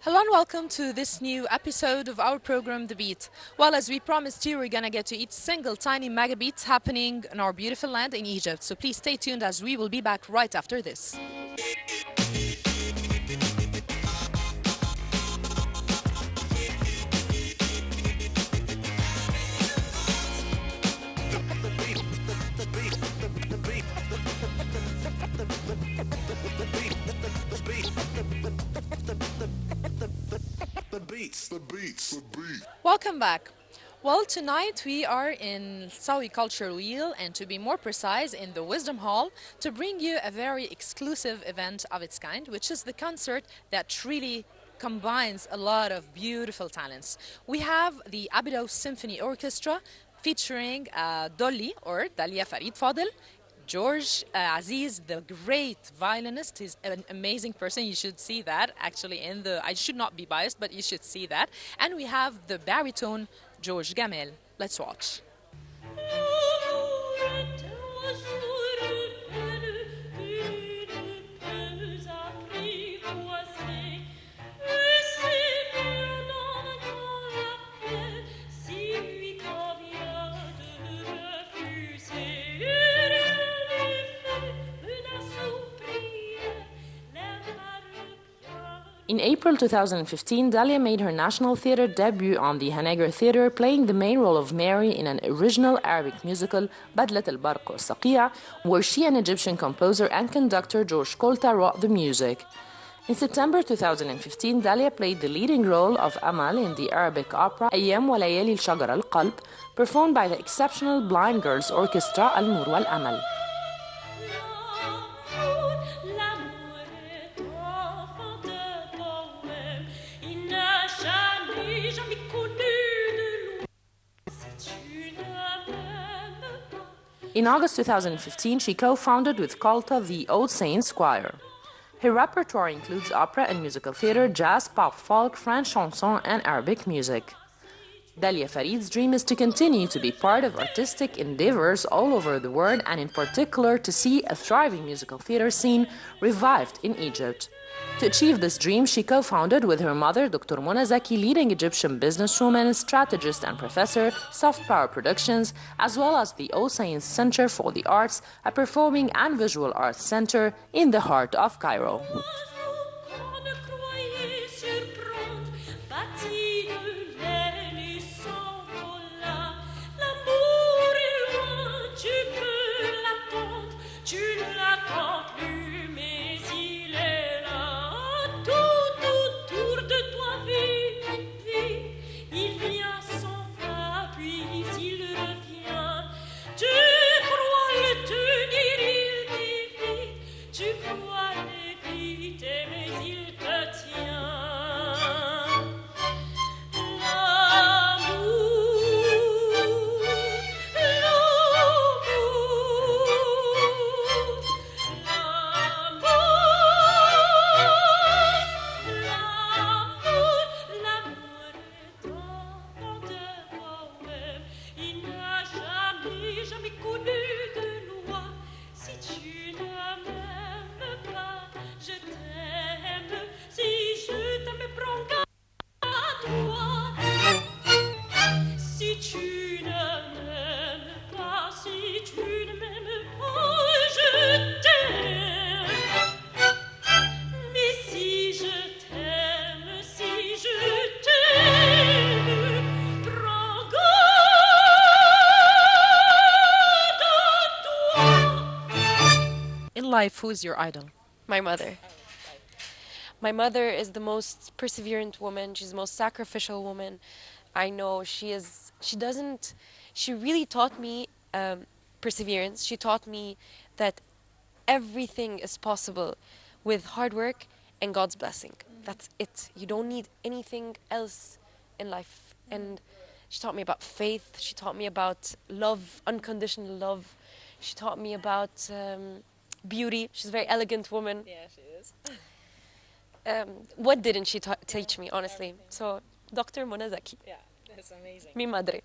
Hello and welcome to this new episode of our program, The Beat. Well, as we promised you, we're gonna get to each single tiny mega beat happening in our beautiful land in Egypt. So please stay tuned as we will be back right after this. Welcome back. Well, tonight we are in Sawi Culture Wheel, and to be more precise, in the Wisdom Hall, to bring you a very exclusive event of its kind, which is the concert that really combines a lot of beautiful talents. We have the Abydos Symphony Orchestra featuring Dolly or Dalia Farid Fadel, George Aziz, the great violinist, he's an amazing person. You should see that actually in the. I should not be biased, but you should see that. And we have the baritone George Gamel. Let's watch. In April 2015, Dalia made her national theater debut on the Haneger Theater, playing the main role of Mary in an original Arabic musical, Badlat al-Barq al-Saqiya, where she and Egyptian composer and conductor George Kolta wrote the music. In September 2015, Dalia played the leading role of Amal in the Arabic opera أيام وليالي الشجر القلب, performed by the exceptional Blind Girls Orchestra Al-Nur wal-Amal. In August 2015, she co-founded with Kolta the Old Saints Choir. Her repertoire includes opera and musical theater, jazz, pop, folk, French chanson, and Arabic music. Dalia Farid's dream is to continue to be part of artistic endeavors all over the world, and in particular to see a thriving musical theater scene revived in Egypt. To achieve this dream, she co-founded with her mother, Dr. Mona Zaki, leading Egyptian businesswoman, strategist, and professor, Soft Power Productions, as well as the All Science Center for the Arts, a performing and visual arts center in the heart of Cairo. In life, who is your idol? My mother. My mother is the most perseverant woman. She's the most sacrificial woman I know. She really taught me perseverance. She taught me that everything is possible with hard work and God's blessing. That's it. You don't need anything else in life. And she taught me about faith. She taught me about love, unconditional love. She taught me about beauty. She's a very elegant woman. Yeah, she is. What didn't she teach me, honestly? So, Dr. Mona Zaki. Yeah, that's amazing. Mi madre.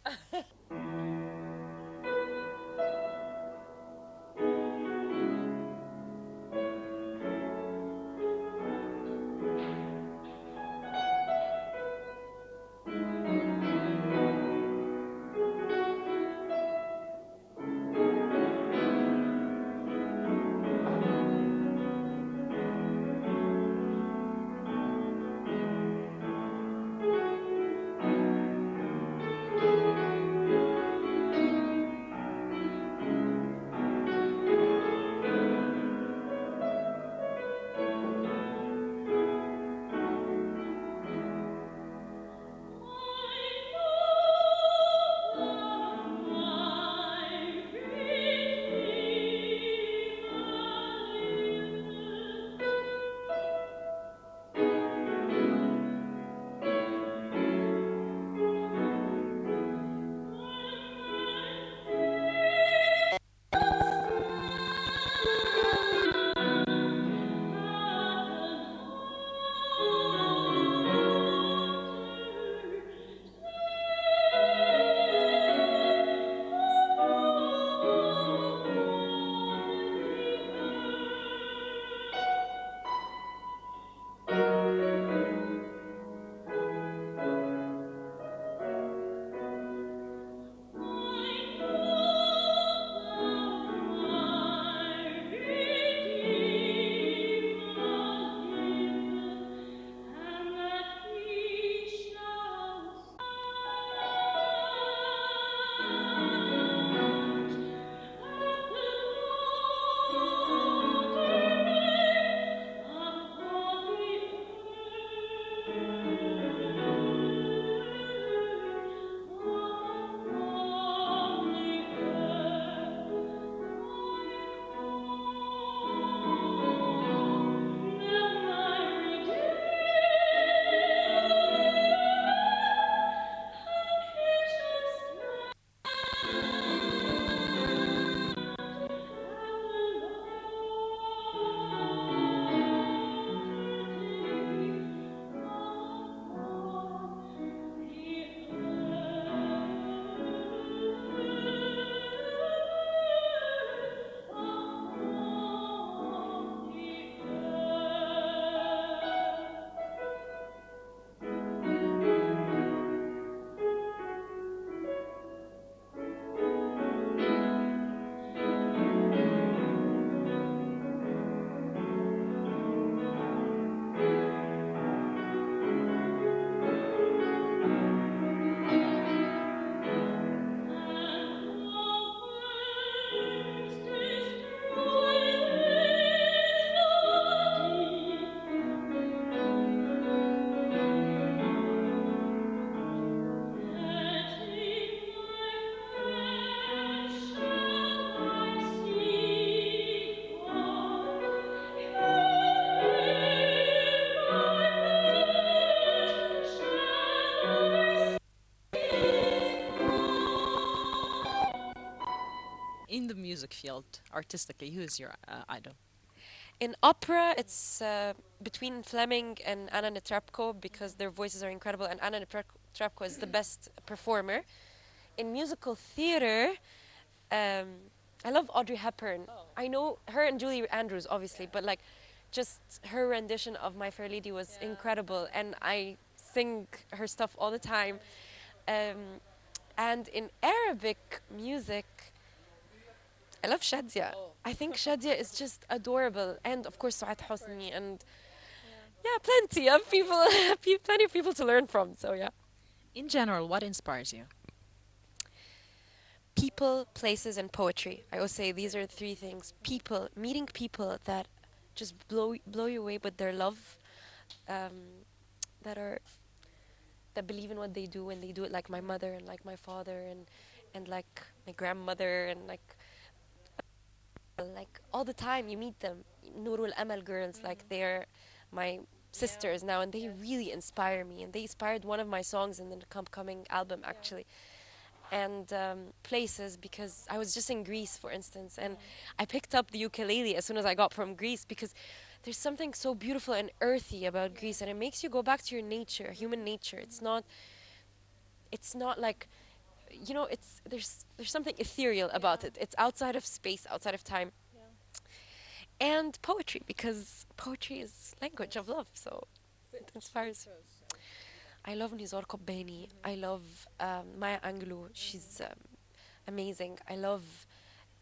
music field artistically, who is your idol? In opera, it's between Fleming and Anna Netrebko because their voices are incredible, and Anna Netrebko is the best performer. In musical theater, um, I love Audrey Hepburn. I know her and Julie Andrews, obviously, but like, just her rendition of My Fair Lady was incredible, and I sing her stuff all the time. And in Arabic music, I love Shadia. I think Shadia is just adorable, and of course Suad Hosni, and yeah, plenty of people, plenty of people to learn from. So yeah, In general, what inspires you? people, places, and poetry. I always say these are three things. People, meeting people that just blow you away with their love, um, that are that believe in what they do, and they do it like my mother and like my father and like my grandmother, and like all the time you meet them. Nurul Amal girls, like they're my sisters now, and they really inspire me, and they inspired one of my songs in the upcoming album actually. And places, because I was just in Greece, for instance, and I picked up the ukulele as soon as I got from Greece, because there's something so beautiful and earthy about Greece, and it makes you go back to your nature, human nature. It's not like, you know, it's there's something ethereal about it. It's outside of space, outside of time. And poetry, because poetry is language of love, so it inspires. I love Nizar Kobbani. I love Maya Angelou. She's amazing. I love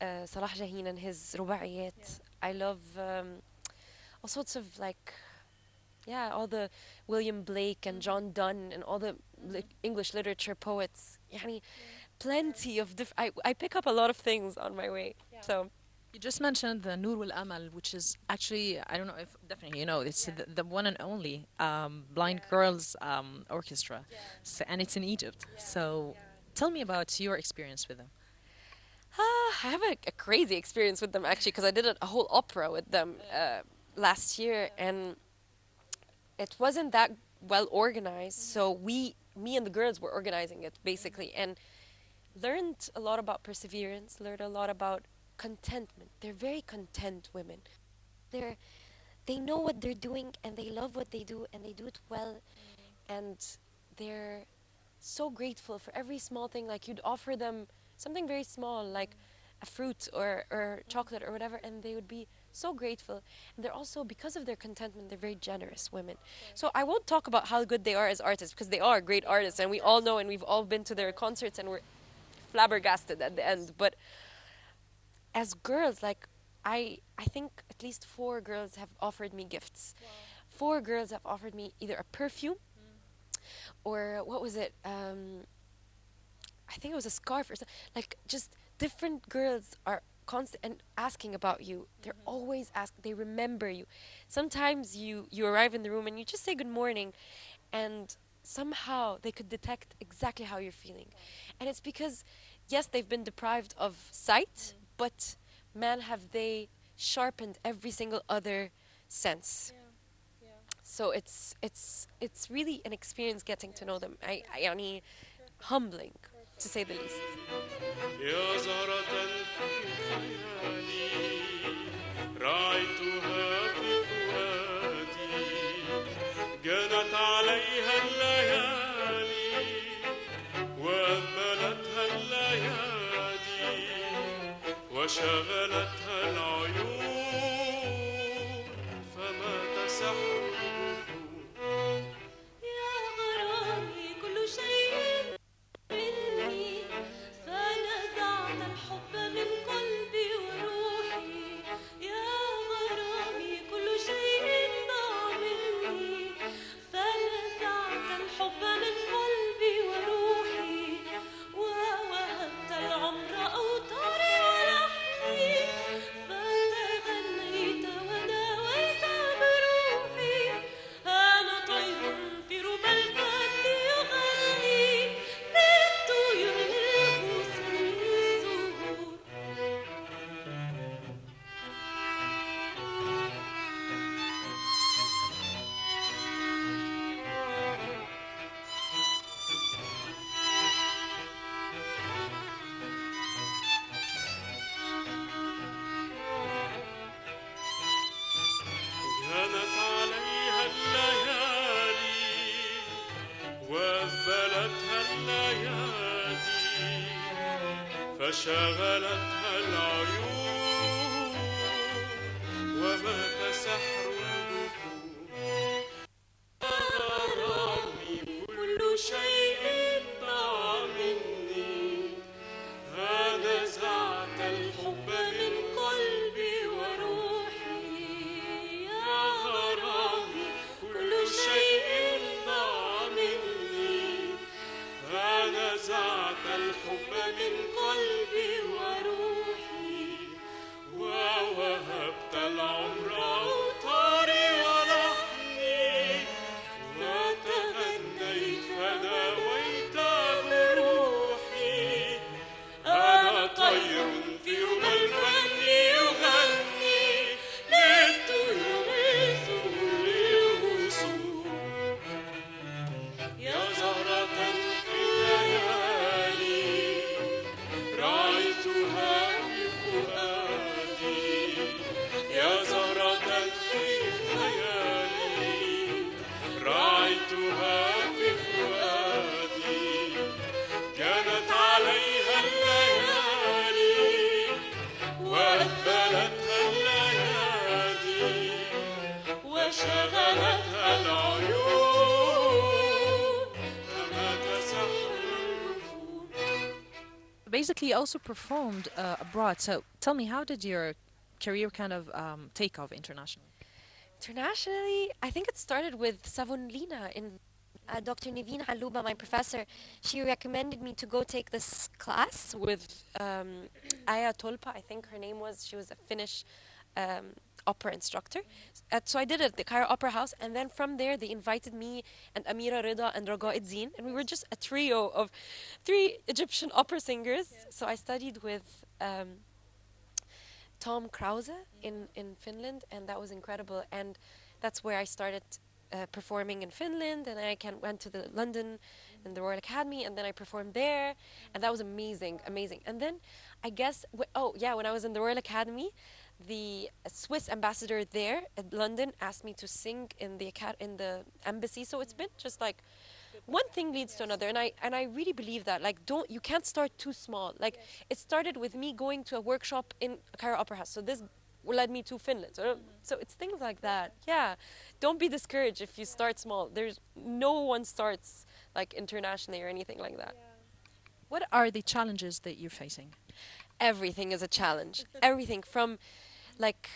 Salah Jahin and his رباعيات. I love all sorts of like, yeah, all the William Blake and John Donne and all the English literature poets. يعني plenty of I pick up a lot of things on my way. So You just mentioned the Nur wal Amal, which is actually, I don't know if definitely you know, it's the one and only blind girls orchestra, so, and it's in Egypt. So tell me about your experience with them. I have a crazy experience with them actually, because I did a whole opera with them last year, and it wasn't that well organized. So me and the girls were organizing it basically, and learned a lot about perseverance, learned a lot about contentment. They're very content women. They're they know what they're doing, and they love what they do, and they do it well, and they're so grateful for every small thing. Like, you'd offer them something very small, like a fruit or chocolate or whatever, and they would be so grateful. And they're also, because of their contentment, they're very generous women. So I won't talk about how good they are as artists, because they are great artists, and we all know, and we've all been to their concerts, and we're flabbergasted at the end. But as girls, like, I think at least 4 girls have offered me gifts. 4 girls have offered me either a perfume or what was it? I think it was a scarf or something. Like, just different girls are constant and asking about you. They're always they remember you. Sometimes you arrive in the room and you just say good morning, and somehow they could detect exactly how you're feeling. And it's because, yes, they've been deprived of sight, but man, have they sharpened every single other sense. So it's really an experience getting to know them. يعني humbling, to say the least. يا زهرة في خيالي رأيتها في فؤادي جنت عليها الليالي وأقبلتها الليالي وشغلتها العيون فما تسحر الجفون يا غرامي كل شيء مني فنزعت الحب من قلبي وروحي يا غرامي كل شيء ضاع مني فنزعت الحب من قلبي وروحي ووهبت العمر أوطاري ولحني الليالي فشغلتها العيون ومات سحر النفوس غرامي كل شيء ضاع مني فنزعت الحب من قلبي وروحي يا غرامي كل شيء ضاع مني فنزعت الحب من قلبي وروحي ووهبت العمر أوطاري ولحني فتغنيت فداويت بروحي أنا طير في ربى الفن يغني للطيور الزهور للغصون يا زهرة في الليالي رأيتها في فؤادي يا زهرة في خيالي رأيتها في فؤادي كانت عليها الليالي وأقبلتها الليالي وشغلتها العيون فمات سحر النفوس. Basically, you also performed abroad. So tell me, how did your career kind of take off internationally? Internationally, I think it started with Savonlina in Dr. Niveen Haluba, my professor. She recommended me to go take this class with Aya Tolpa, I think her name was. She was a Finnish opera instructor. So I did it at the Cairo Opera House, and then from there they invited me and Amira Rida and Raga Edzin, and we were just a trio of 3 Egyptian opera singers. So I studied with Tom Krause in Finland, and that was incredible. And that's where I started performing in Finland, and then I went to the London in the Royal Academy, and then I performed there, and that was amazing, amazing. And then I guess, when I was in the Royal Academy, the Swiss ambassador there at London asked me to sing in the embassy. So it's been just like one thing leads to another, and I really believe that, like, you can't start too small. Like, it started with me going to a workshop in Cairo Opera House, so this led me to Finland. So it's things like that. Yeah, don't be discouraged if you start small. There's no one starts like internationally or anything like that. What are the challenges that you're facing? Everything is a challenge. Everything from like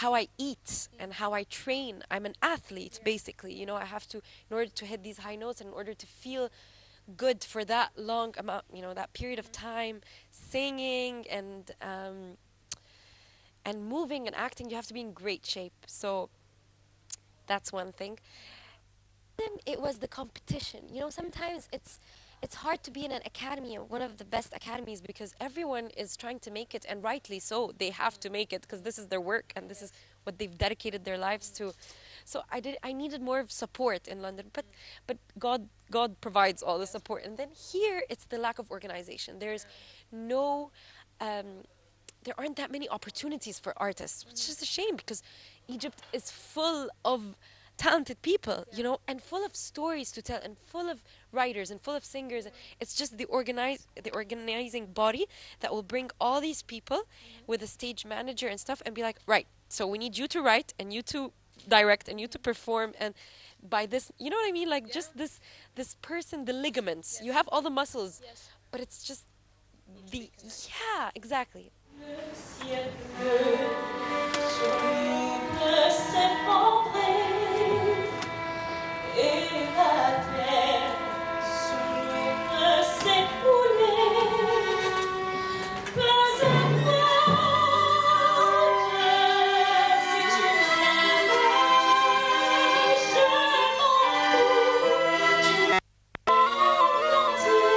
how I eat and how I train. I'm an athlete, basically. You know, I have to, in order to hit these high notes and in order to feel good for that long amount, you know, that period of time, singing and moving and acting, you have to be in great shape. So that's one thing. Then it was the competition. You know, sometimes it's hard to be in an academy, one of the best academies, because everyone is trying to make it, and rightly so. They have to make it because this is their work and this is what they've dedicated their lives to. So I needed more of support in London, but God provides all the support. And then here it's the lack of organization. There's no there aren't that many opportunities for artists, which is a shame because Egypt is full of talented people, you know, and full of stories to tell, and full of writers and full of singers. It's just the organizing body that will bring all these people with a stage manager and stuff and be like, right, so we need you to write and you to direct and you to perform, and by this, you know what I mean, like just this person, the ligaments, you have all the muscles, but it's just the, yeah, exactly. Le ciel bleu sur nous peut s'effondrer et la terre sous nous peut s'écrouler. Peu importe si tu m'aimes, je m'en fous du monde entier.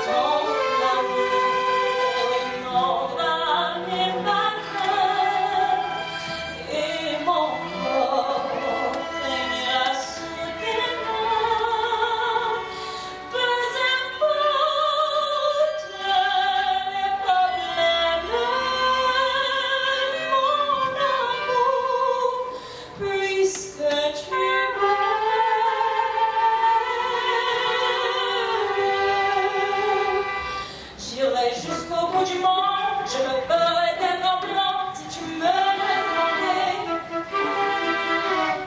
Ton amour inondera mes malheurs et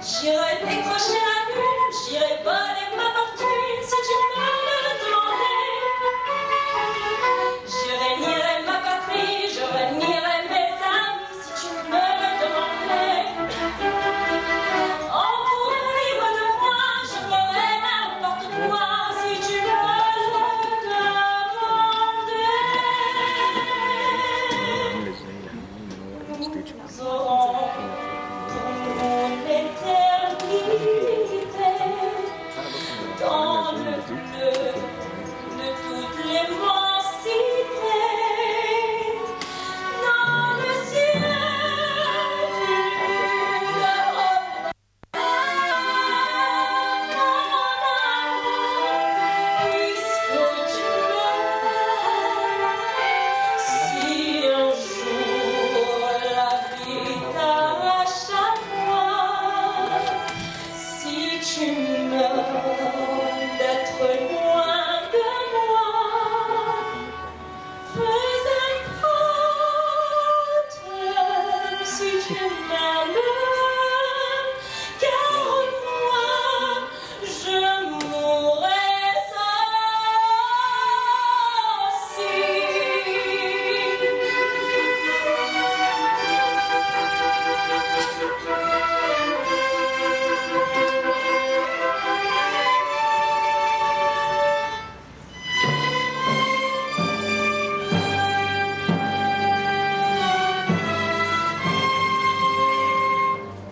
J'irai décrocher la lune, j'irai voler ma fortune si tu me le demandais. Je réunirai ma patrie, je réunirai mes amis si tu me le demandais. On pourrait vivre de moi, je ferai n'importe quoi si tu me le demandais. Nous aurons ton éternité dans le bleu de toute l'immensité, dans le ciel d'Europe. Puisque tu m'aimes, si un jour la vie t'arrache à moi, si tu meurs d'être loin de moi, peut-être si tu m'aimes, car moi je mourrai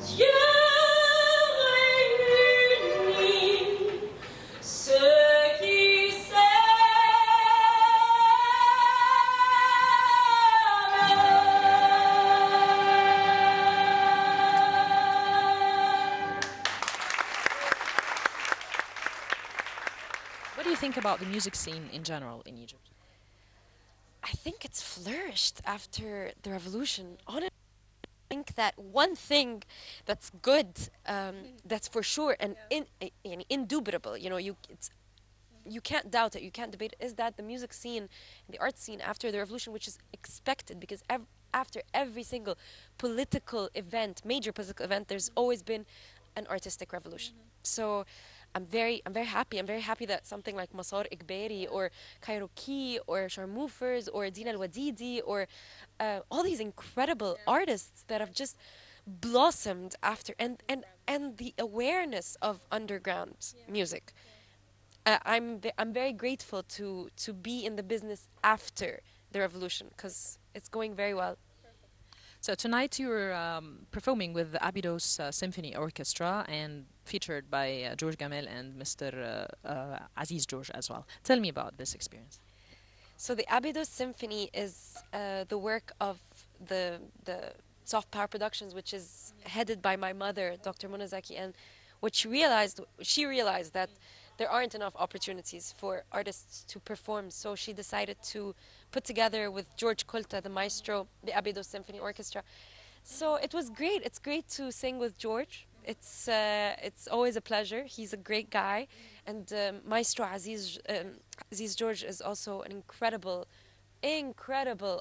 Dieu réunit ceux qui s'aiment. What do you think about the music scene in general in Egypt? I think it's flourished after the revolution. Honestly, I think that one thing that's good, that's for sure and indubitable, you know, you can't doubt it, you can't debate it, is that the music scene and the art scene after the revolution, which is expected because after every single political event, major political event, there's always been an artistic revolution. So I'm very happy. I'm very happy that something like Masar Igberi or Kairoki or Sharmoufers or Dina Al-Wadidi or all these incredible artists that have just blossomed after and the awareness of underground music. I'm very grateful to be in the business after the revolution because it's going very well. So tonight you're performing with the Abydos Symphony Orchestra and featured by George Gamel and Mr. Aziz George as well. Tell me about this experience. So the Abydos Symphony is the work of the Soft Power Productions, which is headed by my mother, Dr. Monazaki, and what she realized that there aren't enough opportunities for artists to perform, so she decided to put together with George Kulta, the maestro, the Abydos Symphony Orchestra. So it was great. It's great to sing with George. It's always a pleasure. He's a great guy, and Maestro Aziz George is also an incredible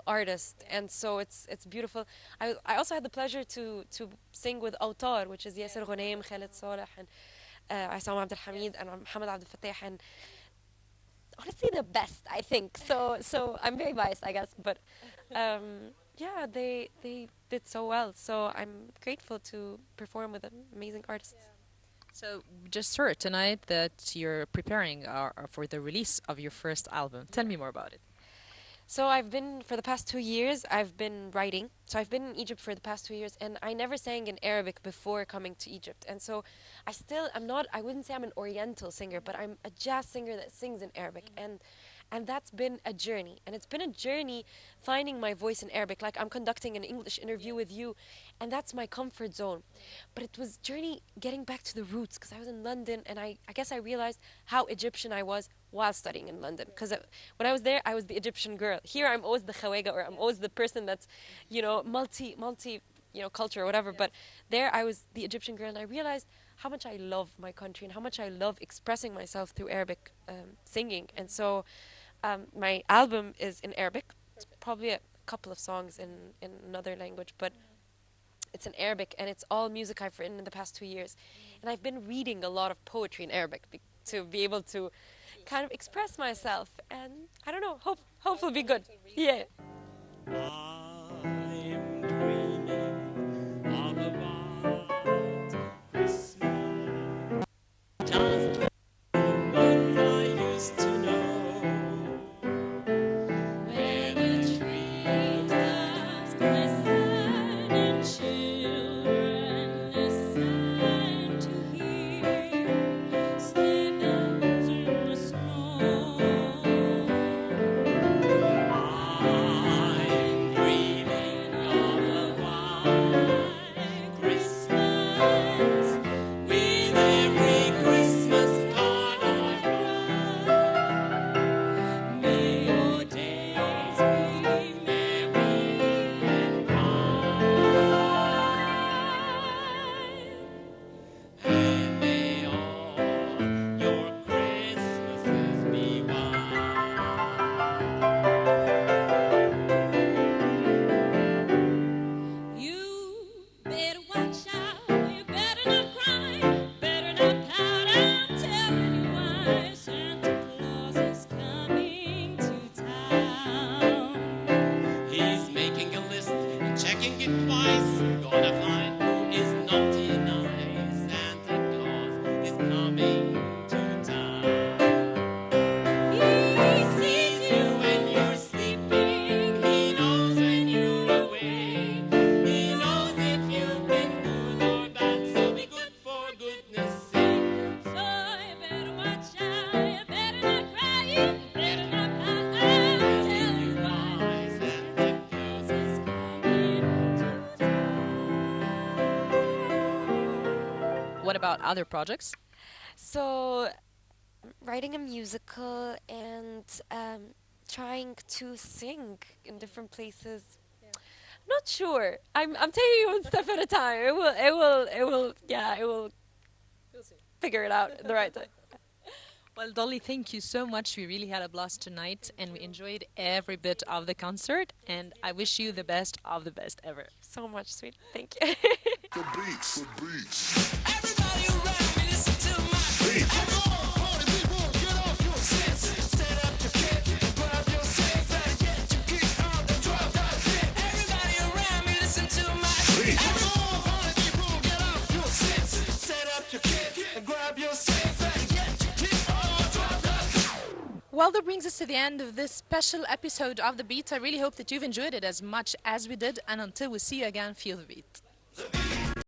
artist, and so it's beautiful. I also had the pleasure to sing with Autar, which is Yasser Ghunaim, Khaled Saleh, and Aissam Abdel Hamid, and Mohamed Abdel Fattah, and honestly the best, I think. So I'm very biased, I guess, but yeah, they did so well. So I'm grateful to perform with amazing artists. So just heard tonight that you're preparing for the release of your first album. Tell me more about it. So for the past 2 years, I've been writing. So I've been in Egypt for the past 2 years, and I never sang in Arabic before coming to Egypt. And so I wouldn't say I'm an Oriental singer, but I'm a jazz singer that sings in Arabic. And that's been a journey. And it's been a journey finding my voice in Arabic. Like I'm conducting an English interview with you, and that's my comfort zone. But it was journey getting back to the roots, because I was in London, and I guess I realized how Egyptian I was while studying in London. Because when I was there, I was the Egyptian girl. Here, I'm always the khawega, or I'm always the person that's, multi, culture or whatever. But there, I was the Egyptian girl, and I realized how much I love my country and how much I love expressing myself through Arabic singing. And so my album is in Arabic. It's probably a couple of songs in another language, but it's in Arabic, and it's all music I've written in the past 2 years. And I've been reading a lot of poetry in Arabic to be able to kind of express myself. And I don't know, hope it'll be good. Yeah. I'm dreaming of a white Christmas, just the ones I used to know, where the treetops glisten and children listen to hear sleigh bells in the snow. I'm dreaming of a white Christmas, with every Christmas card I write. May your days be merry and bright, and may all your Christmases be white. You better watch out, you better not cry, better not pout, I'm telling you why. Santa Claus is coming to town. He's making a list and checking it twice. Gonna find who is naughty and nice. Santa Claus is coming to town. He sees you when you're sleeping. He knows when you're awake. He knows if you've been good or bad. So be good for goodness sake. So you better watch out. You better not cry. You better not pout. I'm telling you why. Santa Claus is coming to town. What about other projects? So, writing a musical and trying to sing in different places. Not sure. I'm taking it one step at a time. It will figure it out at the right time. Well, Dolly, thank you so much. We really had a blast tonight, and we enjoyed every bit of the concert. And I wish you the best of the best ever. So much, sweet. Thank you. The beats. Everybody around me, listen to my beat. Come on, party people, get off your seats. Stand up your kid, grab your seat. Better get your feet on the drop that beat. Everybody around me, listen to my beat. Come on, party people, get off your seats. Stand up your kid and grab your seat. Better get your feet on the drop that beat. Well, that brings us to the end of this special episode of The Beat. I really hope that you've enjoyed it as much as we did. And until we see you again, feel the beat. The beat.